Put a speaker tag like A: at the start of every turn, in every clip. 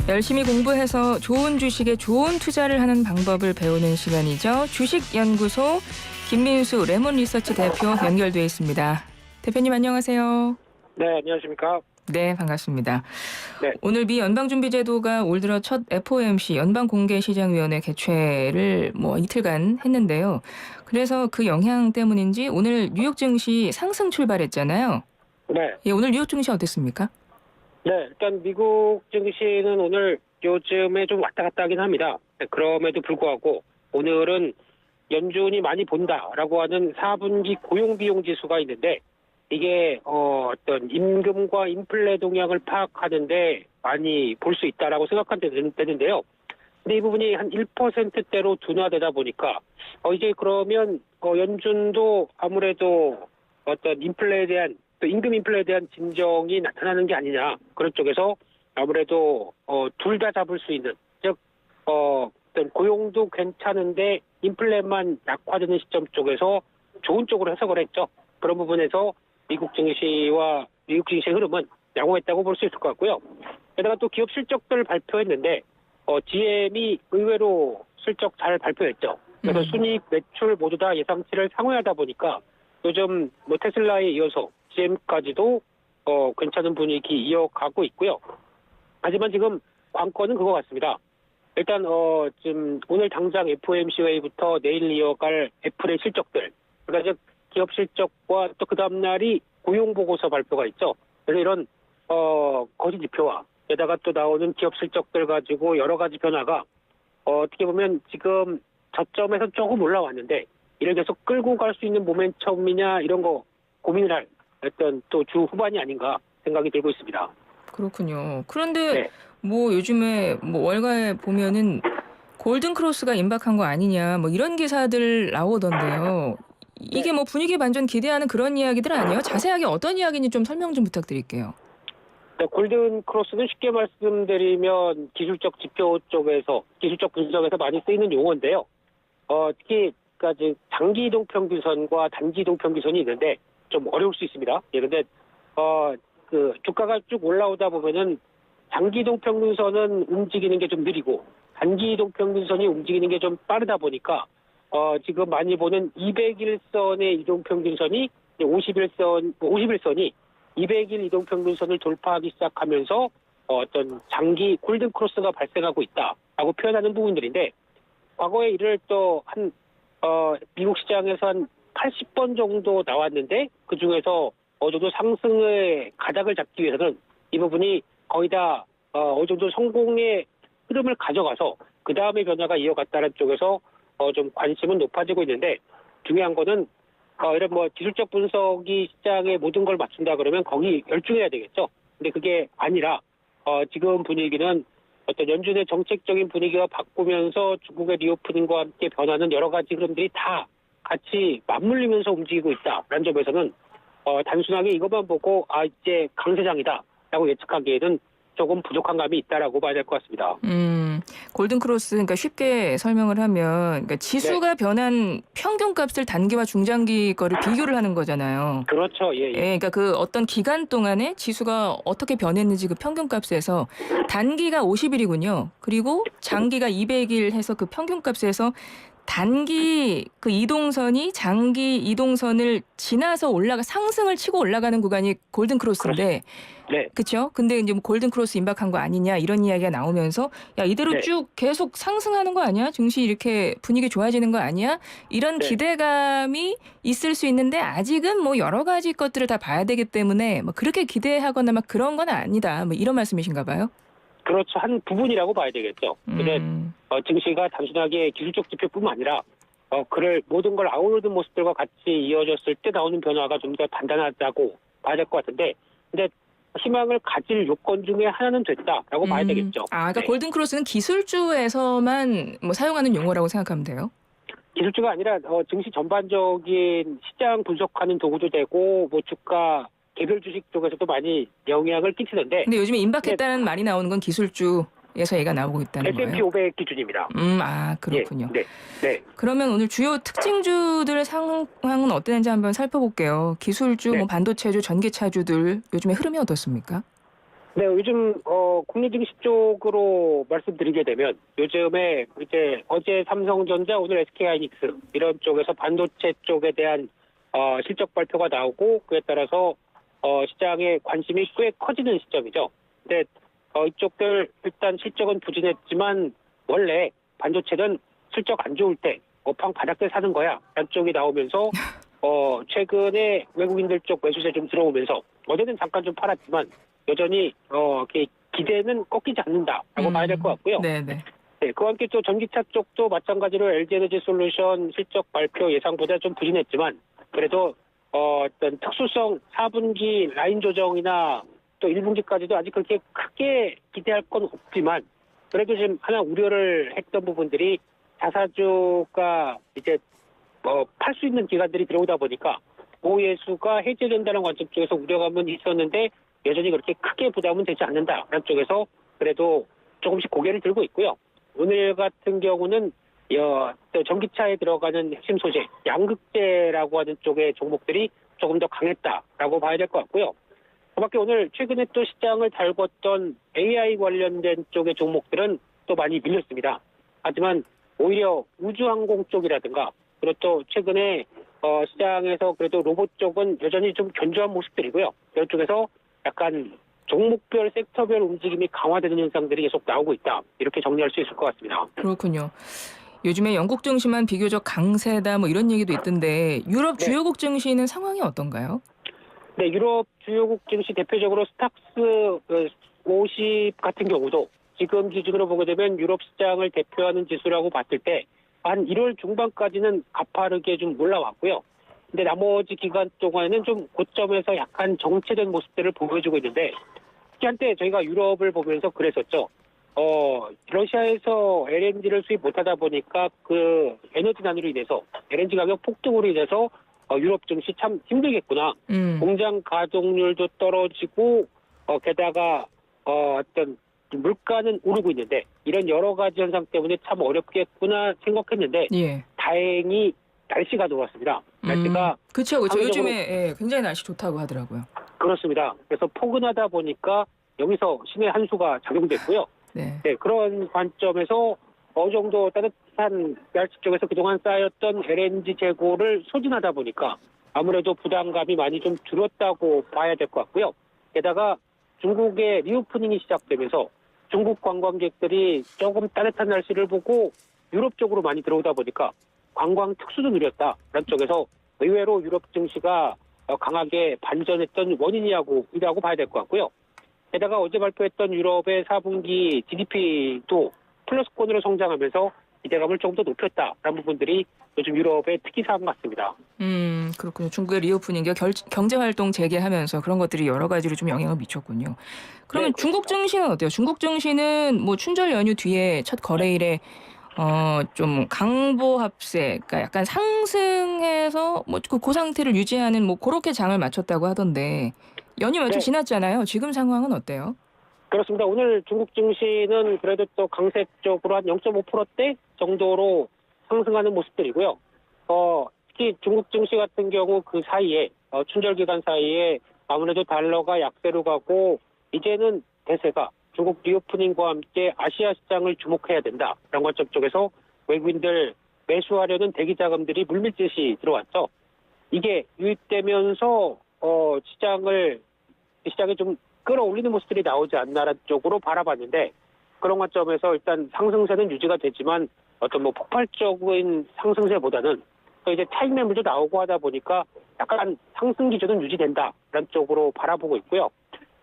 A: 열심히 공부해서 좋은 주식에 좋은 투자를 하는 방법을 배우는 시간이죠. 주식연구소 김민수 레몬리서치 대표 연결돼 있습니다. 대표님 안녕하세요.
B: 네, 안녕하십니까.
A: 네, 반갑습니다.
B: 네.
A: 오늘 미 연방준비제도가 올 들어 첫 FOMC 연방공개시장위원회 개최를 이틀간 했는데요. 그래서 그 영향 때문인지 오늘 뉴욕 증시 상승 출발했잖아요.
B: 네.
A: 예, 오늘 뉴욕 증시 어땠습니까?
B: 네, 일단 미국 증시는 오늘 요즘에 좀 왔다 갔다 하긴 합니다. 그럼에도 불구하고 오늘은 연준이 많이 본다라고 하는 4분기 고용비용 지수가 있는데 이게 어떤 임금과 인플레 동향을 파악하는데 많이 볼 수 있다라고 생각되는데요. 근데 이 부분이 한 1%대로 둔화되다 보니까 이제 그러면 연준도 아무래도 어떤 인플레에 대한 또 임금 인플레에 대한 진정이 나타나는 게 아니냐, 그런 쪽에서 아무래도 둘 다 잡을 수 있는, 즉 어떤 고용도 괜찮은데 인플레만 약화되는 시점 쪽에서 좋은 쪽으로 해석을 했죠. 그런 부분에서 미국 증시의 흐름은 양호했다고 볼 수 있을 것 같고요. 게다가 또 기업 실적들 발표했는데 GM이 의외로 실적 잘 발표했죠. 그래서 순이익, 매출 모두 다 예상치를 상회하다 보니까 요즘 테슬라에 이어서 GM까지도 괜찮은 분위기 이어가고 있고요. 하지만 지금 관건은 그거 같습니다. 일단 지금 오늘 당장 FOMC 회의부터 내일 이어갈 애플의 실적들, 그러니까 즉 기업 실적과 또 그 다음 날이 고용 보고서 발표가 있죠. 그래서 이런 거시 지표와 게다가 또 나오는 기업 실적들 가지고 여러 가지 변화가 어떻게 보면 지금 저점에서 조금 올라왔는데 이를 계속 끌고 갈 수 있는 모멘텀이냐, 이런 거 고민을 할 어떤 또 주 후반이 아닌가 생각이 들고 있습니다.
A: 그렇군요. 그런데
B: 네.
A: 요즘에 월가에 보면은 골든 크로스가 임박한 거 아니냐, 이런 기사들 나오던데요. 이게 분위기 반전 기대하는 그런 이야기들 아니에요? 자세하게 어떤 이야기인지 좀 설명 좀 부탁드릴게요.
B: 네, 골든 크로스는 쉽게 말씀드리면 기술적 지표 쪽에서, 기술적 분석에서 많이 쓰이는 용어인데요. 특히 그러니까 장기 이동 평균선과 단기 이동 평균선이 있는데 좀 어려울 수 있습니다. 예, 근데 그 주가가 쭉 올라오다 보면은 장기 이동 평균선은 움직이는 게 좀 느리고 단기 이동 평균선이 움직이는 게 좀 빠르다 보니까 지금 많이 보는 200일선의 이동 평균선이 51선이 200일 이동 평균선을 돌파하기 시작하면서 어떤 장기 골든 크로스가 발생하고 있다라고 표현하는 부분들인데, 과거에 이를 또 미국 시장에서 한 80번 정도 나왔는데 그 중에서 어느 정도 상승의 가닥을 잡기 위해서는 이 부분이 거의 다 어느 정도 성공의 흐름을 가져가서 그 다음에 변화가 이어갔다는 쪽에서 좀 관심은 높아지고 있는데, 중요한 거는 이런 기술적 분석이 시장에 모든 걸 맞춘다 그러면 거기 열중해야 되겠죠. 근데 그게 아니라 지금 분위기는 어떤 연준의 정책적인 분위기가 바꾸면서 중국의 리오프닝과 함께 변하는 여러 가지 흐름들이 다 같이 맞물리면서 움직이고 있다라는 점에서는 단순하게 이것만 보고 이제 강세장이다라고 예측하기에는 조금 부족한 감이 있다라고 봐야 될 것 같습니다.
A: 골든 크로스, 그러니까 쉽게 설명을 하면, 그러니까 지수가 변한 평균값을 단기와 중장기 거를 비교를 하는 거잖아요.
B: 그렇죠. 예.
A: 그러니까 그 어떤 기간 동안에 지수가 어떻게 변했는지 그 평균값에서 단기가 50일이군요. 그리고 장기가 200일 해서 그 평균값에서 단기 그 이동선이 장기 이동선을 지나서 상승을 치고 올라가는 구간이 골든 크로스인데,
B: 네.
A: 그렇죠? 근데 이제 골든 크로스 임박한 거 아니냐, 이런 이야기가 나오면서 이대로 쭉 계속 상승하는 거 아니야? 증시 이렇게 분위기 좋아지는 거 아니야? 이런 기대감이 있을 수 있는데 아직은 여러 가지 것들을 다 봐야 되기 때문에 그렇게 기대하거나 그런 건 아니다. 이런 말씀이신가 봐요?
B: 그렇죠. 한 부분이라고 봐야 되겠죠. 근데 증시가 단순하게 기술적 지표뿐만 아니라 그를 모든 걸 아우르는 모습들과 같이 이어졌을 때 나오는 변화가 좀 더 단단하다고 봐야 될 것 같은데, 근데 희망을 가질 요건 중에 하나는 됐다라고 봐야 되겠죠.
A: 그러니까 골든 크로스는 기술주에서만 사용하는 용어라고 생각하면 돼요?
B: 기술주가 아니라 증시 전반적인 시장 분석하는 도구도 되고 주가 개별 주식 쪽에서도 많이 영향을 끼치는데.
A: 근데 요즘에 임박했다는 말이 나오는 건 기술주에서 얘가 나오고 있다는 거예요?
B: S&P 500 기준입니다.
A: 그렇군요.
B: 네.
A: 그러면 오늘 주요 특징주들의 상황은 어땠는지 한번 살펴볼게요. 기술주, 반도체주, 전기차주들 요즘에 흐름이 어떻습니까?
B: 네, 요즘 국내 증시 쪽으로 말씀드리게 되면 요즘에 이제 어제 삼성전자, 오늘 SK하이닉스 이런 쪽에서 반도체 쪽에 대한 실적 발표가 나오고 그에 따라서 시장의 관심이 꽤 커지는 시점이죠. 근데 이쪽들 일단 실적은 부진했지만 원래 반도체는 실적 안 좋을 때 업황 바닥 때 사는 거야 라는 쪽이 나오면서 최근에 외국인들 쪽 매수세 좀 들어오면서 어제는 잠깐 좀 팔았지만 여전히 이렇게 기대는 꺾이지 않는다라고 봐야 될 것 같고요.
A: 네네.
B: 네, 그와 함께 또 전기차 쪽도 마찬가지로 LG에너지솔루션 실적 발표 예상보다 좀 부진했지만 그래도 어떤 특수성 4분기 라인 조정이나 또 1분기까지도 아직 그렇게 크게 기대할 건 없지만 그래도 지금 하나 우려를 했던 부분들이 자사주가 이제 팔 수 있는 기관들이 들어오다 보니까 보호예수가 해제된다는 관점 쪽에서 우려감은 있었는데 여전히 그렇게 크게 부담은 되지 않는다라는 쪽에서 그래도 조금씩 고개를 들고 있고요. 오늘 같은 경우는 또 전기차에 들어가는 핵심 소재, 양극재라고 하는 쪽의 종목들이 조금 더 강했다라고 봐야 될 것 같고요. 그밖에 오늘 최근에 또 시장을 달궜던 AI 관련된 쪽의 종목들은 또 많이 밀렸습니다. 하지만 오히려 우주항공 쪽이라든가 그리고 또 최근에 시장에서 그래도 로봇 쪽은 여전히 좀 견조한 모습들이고요. 이런 쪽에서 약간 종목별, 섹터별 움직임이 강화되는 현상들이 계속 나오고 있다. 이렇게 정리할 수 있을 것 같습니다.
A: 그렇군요. 요즘에 영국 증시만 비교적 강세다 뭐 이런 얘기도 있던데 유럽
B: 네.
A: 주요국 증시는 상황이 어떤가요?
B: 네, 유럽 주요국 증시 대표적으로 스탁스 50 같은 경우도 지금 기준으로 보게 되면 유럽 시장을 대표하는 지수라고 봤을 때 한 1월 중반까지는 가파르게 좀 올라왔고요. 근데 나머지 기간 동안에는 좀 고점에서 약간 정체된 모습들을 보여주고 있는데 특히 한때 저희가 유럽을 보면서 그랬었죠. 러시아에서 LNG를 수입 못하다 보니까 그 에너지 난으로 인해서 LNG 가격 폭등으로 인해서 유럽 증시 참 힘들겠구나. 공장 가동률도 떨어지고 게다가 어떤 물가는 오르고 있는데 이런 여러 가지 현상 때문에 참 어렵겠구나 생각했는데
A: 예.
B: 다행히 날씨가 좋았습니다. 날씨가
A: 그렇죠.
B: 상대적으로-
A: 요즘에 굉장히 날씨 좋다고 하더라고요.
B: 그렇습니다. 그래서 포근하다 보니까 여기서 신의 한 수가 작용됐고요.
A: 네.
B: 네, 그런 관점에서 어느 정도 따뜻한 날씨 쪽에서 그동안 쌓였던 LNG 재고를 소진하다 보니까 아무래도 부담감이 많이 좀 줄었다고 봐야 될 것 같고요. 게다가 중국의 리오프닝이 시작되면서 중국 관광객들이 조금 따뜻한 날씨를 보고 유럽 쪽으로 많이 들어오다 보니까 관광 특수도 누렸다라는 쪽에서 의외로 유럽 증시가 강하게 반전했던 원인이라고 봐야 될 것 같고요. 게다가 어제 발표했던 유럽의 4분기 GDP도 플러스권으로 성장하면서 기대감을 조금 더 높였다라는 부분들이 요즘 유럽의 특이사항 같습니다.
A: 그렇군요. 중국의 리오프닝과 경제활동 재개하면서 그런 것들이 여러 가지로 좀 영향을 미쳤군요. 그러면
B: 네,
A: 중국
B: 그렇습니다.
A: 증시는 어때요? 중국 증시는 뭐 춘절 연휴 뒤에 첫 거래일에 좀 강보합세, 그러니까 약간 상승해서 뭐 그 상태를 유지하는 뭐 그렇게 장을 마쳤다고 하던데 연휴 며칠
B: 네.
A: 지났잖아요. 지금 상황은 어때요?
B: 그렇습니다. 오늘 중국 증시는 그래도 또 강세 쪽으로 한 0.5%대 정도로 상승하는 모습들이고요. 특히 중국 증시 같은 경우 그 사이에 춘절 기간 사이에 아무래도 달러가 약세로 가고 이제는 대세가 중국 리오프닝과 함께 아시아 시장을 주목해야 된다라는 관점 쪽에서 외국인들 매수하려는 대기 자금들이 물밀듯이 들어왔죠. 이게 유입되면서 시장에 좀 끌어올리는 모습들이 나오지 않나라는 쪽으로 바라봤는데 그런 관점에서 일단 상승세는 유지가 되지만 어떤 뭐 폭발적인 상승세보다는 또 이제 차익 매물도 나오고 하다 보니까 약간 상승 기조는 유지된다라는 쪽으로 바라보고 있고요.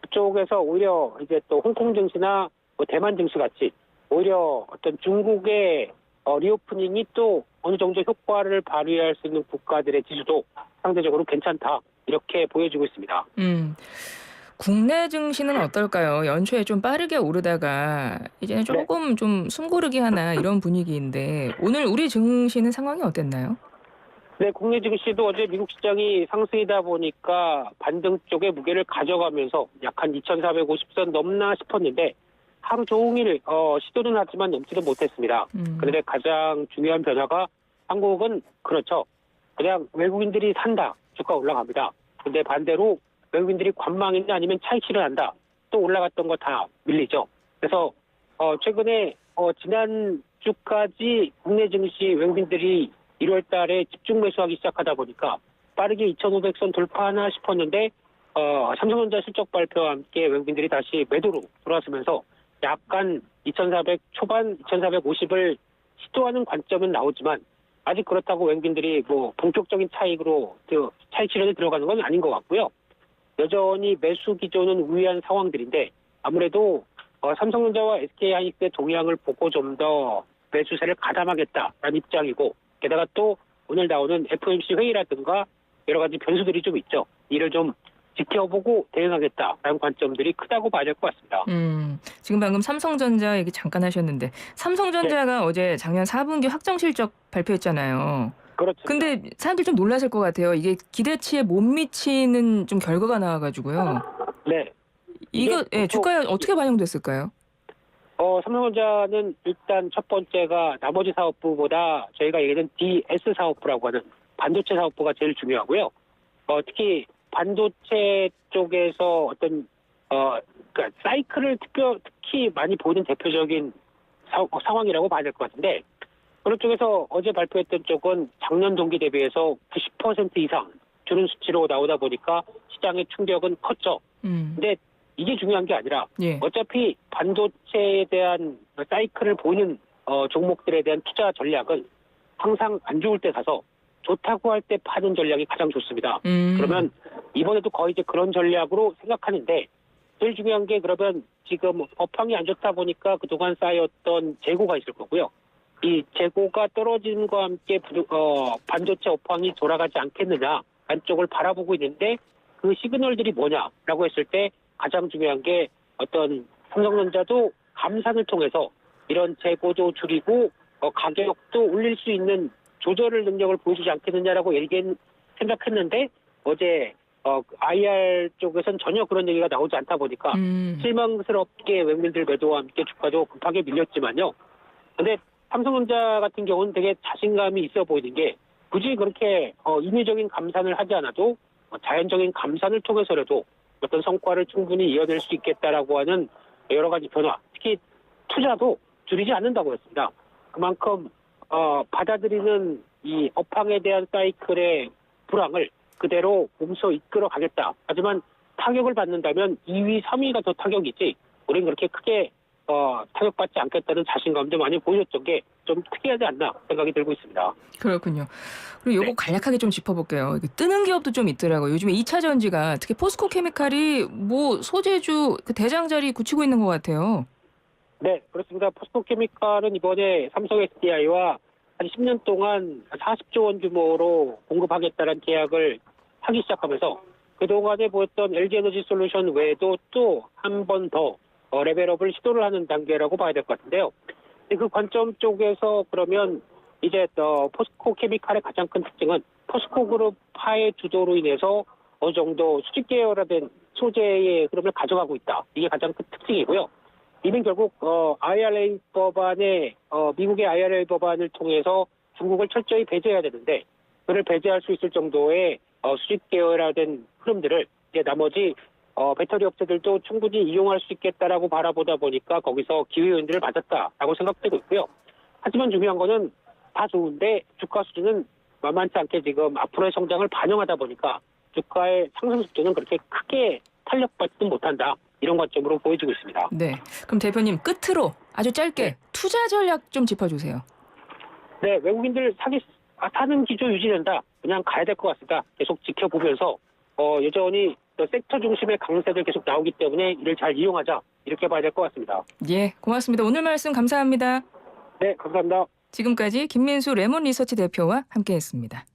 B: 그쪽에서 오히려 이제 또 홍콩 증시나 뭐 대만 증시 같이 오히려 어떤 중국의 리오프닝이 또 어느 정도 효과를 발휘할 수 있는 국가들의 지수도 상대적으로 괜찮다 이렇게 보여지고 있습니다.
A: 국내 증시는 어떨까요? 연초에 좀 빠르게 오르다가 이제는 조금 좀 숨고르기 하나 이런 분위기인데 오늘 우리 증시는 상황이 어땠나요?
B: 네, 국내 증시도 어제 미국 시장이 상승이다 보니까 반등 쪽에 무게를 가져가면서 약 한 2,450선 넘나 싶었는데 하루 종일 시도는 하지만 넘지는 못했습니다. 그런데 가장 중요한 변화가 한국은 그렇죠. 그냥 외국인들이 산다. 주가 올라갑니다. 근데 반대로 외국인들이 관망이나 아니면 차익 실현한다. 또 올라갔던 거 다 밀리죠. 그래서 최근에 지난 주까지 국내 증시 외국인들이 1월 달에 집중 매수하기 시작하다 보니까 빠르게 2,500선 돌파하나 싶었는데 삼성전자 실적 발표와 함께 외국인들이 다시 매도로 돌아서면서 약간 2,400 초반, 2,450을 시도하는 관점은 나오지만 아직 그렇다고 외국인들이 뭐 본격적인 차익으로 차익 실현에 들어가는 건 아닌 것 같고요. 여전히 매수 기조는 우위한 상황들인데 아무래도 삼성전자와 SK하이닉스의 동향을 보고 좀 더 매수세를 가담하겠다라는 입장이고 게다가 또 오늘 나오는 FOMC 회의라든가 여러 가지 변수들이 좀 있죠. 이를 좀 지켜보고 대응하겠다라는 관점들이 크다고 봐야 될 것 같습니다.
A: 지금 방금 삼성전자 얘기 잠깐 하셨는데 삼성전자가 어제 작년 4분기 확정 실적 발표했잖아요.
B: 그렇죠.
A: 근데 사람들 좀 놀랐을 것 같아요. 이게 기대치에 못 미치는 좀 결과가 나와가지고요.
B: 네.
A: 이거 주가에 어떻게 반영됐을까요?
B: 삼성전자는 일단 첫 번째가 나머지 사업부보다 저희가 얘기하는 DS 사업부라고 하는 반도체 사업부가 제일 중요하고요. 특히 반도체 쪽에서 어떤 그러니까 사이클을 특히 많이 보이는 대표적인 상황이라고 봐야 될 것 같은데 그런 쪽에서 어제 발표했던 쪽은 작년 동기 대비해서 90% 이상 주는 수치로 나오다 보니까 시장의 충격은 컸죠. 근데 이게 중요한 게 아니라 어차피 반도체에 대한 사이클을 보이는 종목들에 대한 투자 전략은 항상 안 좋을 때 사서 좋다고 할 때 파는 전략이 가장 좋습니다. 그러면 이번에도 거의 이제 그런 전략으로 생각하는데 제일 중요한 게 그러면 지금 업황이 안 좋다 보니까 그동안 쌓였던 재고가 있을 거고요. 이 재고가 떨어지는 것과 함께 반도체 업황이 돌아가지 않겠느냐 안쪽을 바라보고 있는데 그 시그널들이 뭐냐라고 했을 때 가장 중요한 게 어떤 삼성전자도 감산을 통해서 이런 재고도 줄이고 가격도 올릴 수 있는 조절을 능력을 보여주지 않겠느냐라고 생각했는데 어제 IR 쪽에서는 전혀 그런 얘기가 나오지 않다 보니까 실망스럽게 외국인들 매도와 함께 주가도 급하게 밀렸지만요. 근데 삼성전자 같은 경우는 되게 자신감이 있어 보이는 게 굳이 그렇게 인위적인 감산을 하지 않아도 자연적인 감산을 통해서라도 어떤 성과를 충분히 이어낼 수 있겠다라고 하는 여러 가지 변화, 특히 투자도 줄이지 않는다고 했습니다. 그만큼 받아들이는 이 업황에 대한 사이클의 불황을 그대로 몸소 이끌어 가겠다. 하지만 타격을 받는다면 2위, 3위가 더 타격이지 우리는 그렇게 크게 타격받지 않겠다는 자신감도 많이 보여줬던 게 좀 특이하지 않나 생각이 들고 있습니다.
A: 그렇군요. 그리고 요거 간략하게 좀 짚어볼게요. 뜨는 기업도 좀 있더라고요. 요즘에 2차 전지가 특히 포스코 케미칼이 뭐 소재주 그 대장 자리 굳히고 있는 것 같아요.
B: 네, 그렇습니다. 포스코 케미칼은 이번에 삼성 SDI와 한 10년 동안 40조 원 규모로 공급하겠다는 계약을 하기 시작하면서 그동안에 보였던 LG에너지 솔루션 외에도 또 한 번 더 레벨업을 시도를 하는 단계라고 봐야 될 것 같은데요. 그 관점 쪽에서 그러면 이제 포스코 케미칼의 가장 큰 특징은 포스코 그룹파의 주도로 인해서 어느 정도 수직 계열화된 소재의 흐름을 가져가고 있다. 이게 가장 큰 특징이고요. 이는 결국 IRA 법안에 미국의 IRA 법안을 통해서 중국을 철저히 배제해야 되는데 그를 배제할 수 있을 정도의 수직 계열화된 흐름들을 이제 나머지 배터리 업체들도 충분히 이용할 수 있겠다라고 바라보다 보니까 거기서 기회 요인들을 맞았다라고 생각되고 있고요. 하지만 중요한 거는 다 좋은데 주가 수준은 만만치 않게 지금 앞으로의 성장을 반영하다 보니까 주가의 상승 속도는 그렇게 크게 탄력받지는 못한다. 이런 관점으로 보여지고 있습니다.
A: 네. 그럼 대표님 끝으로 아주 짧게 투자 전략 좀 짚어주세요.
B: 네. 외국인들 사는 기조 유지된다. 그냥 가야 될 것 같습니다. 계속 지켜보면서 여전히 섹터 중심의 강세들 계속 나오기 때문에 이를 잘 이용하자. 이렇게 봐야 될 것 같습니다.
A: 예, 고맙습니다. 오늘 말씀 감사합니다.
B: 네, 감사합니다.
A: 지금까지 김민수 레몬 리서치 대표와 함께했습니다.